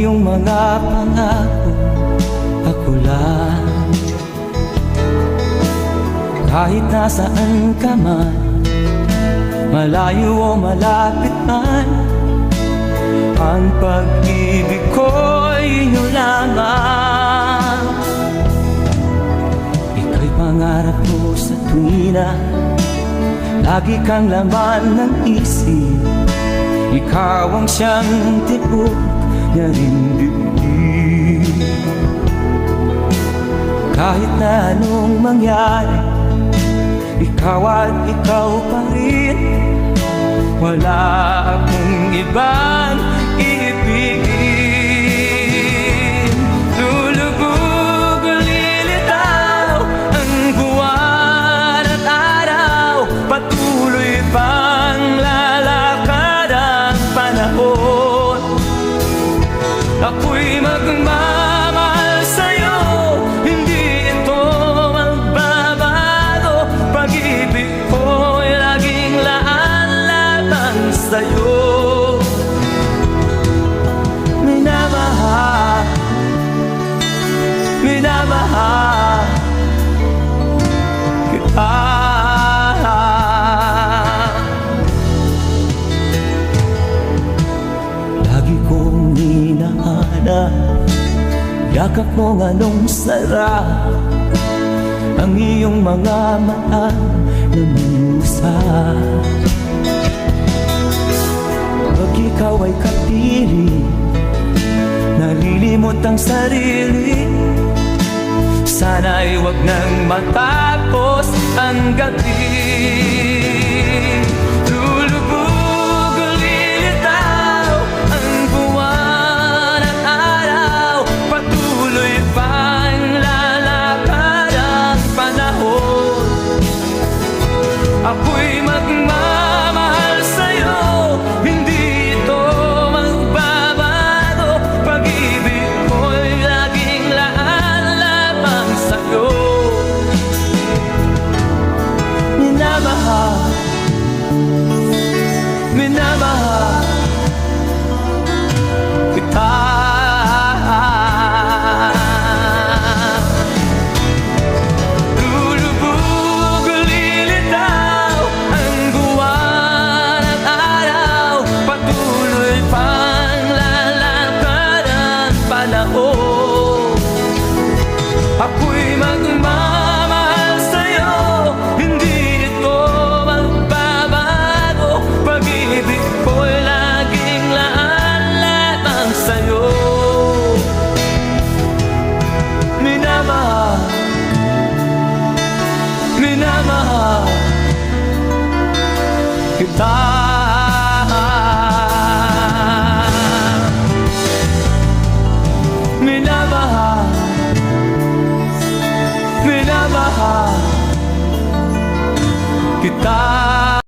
iyong mga pangako, ako lang. Kahit nasaan ka man, malayo o malapit man, ang pag-ibig ko'y inyo lamang. Ika'y pangarap ko sa tuwina, lagi kang laman ng isip. Ikaw ang siyang tibok na rindigin. Kahit na anong mangyari, ikaw at ikaw pa rin. Wala akong ibang iibigin. Lulubog o lilitaw ang buwan at araw, patuloy pang lalakad ang panahon. Ako'y magmamahal sa'yo, hindi ito magbabago. Pag-ibig ko'y laging laan lamang sa'yo. Minamahal, minamahal kita. Lagi kong hinahanap yakap mo anong sarap, ang iyong mga mata namuusap. Pag ikaw ay kapiling, nalilimot ang sarili. Sana'y wag nang matapos ang gabi. Lulubog o lilitaw ang buwan at araw, patuloy pang lalakad ang panahon. Ako'y magmamahal sa'yo, hindi ito magbabago. Pag-ibig ko'y laging laan lamang sa'yo. Minamahal, minamahal kita. Lulubog o lilitaw ang buwan at araw, patuloy pang lalakad ang panahon. Ako'y magmamahal sa'yo, hindi ito magbabago. Pag-ibig ko'y laging laan lamang sa'yo. Minamahal, minamahal kita. Minamahal, minamahal kita.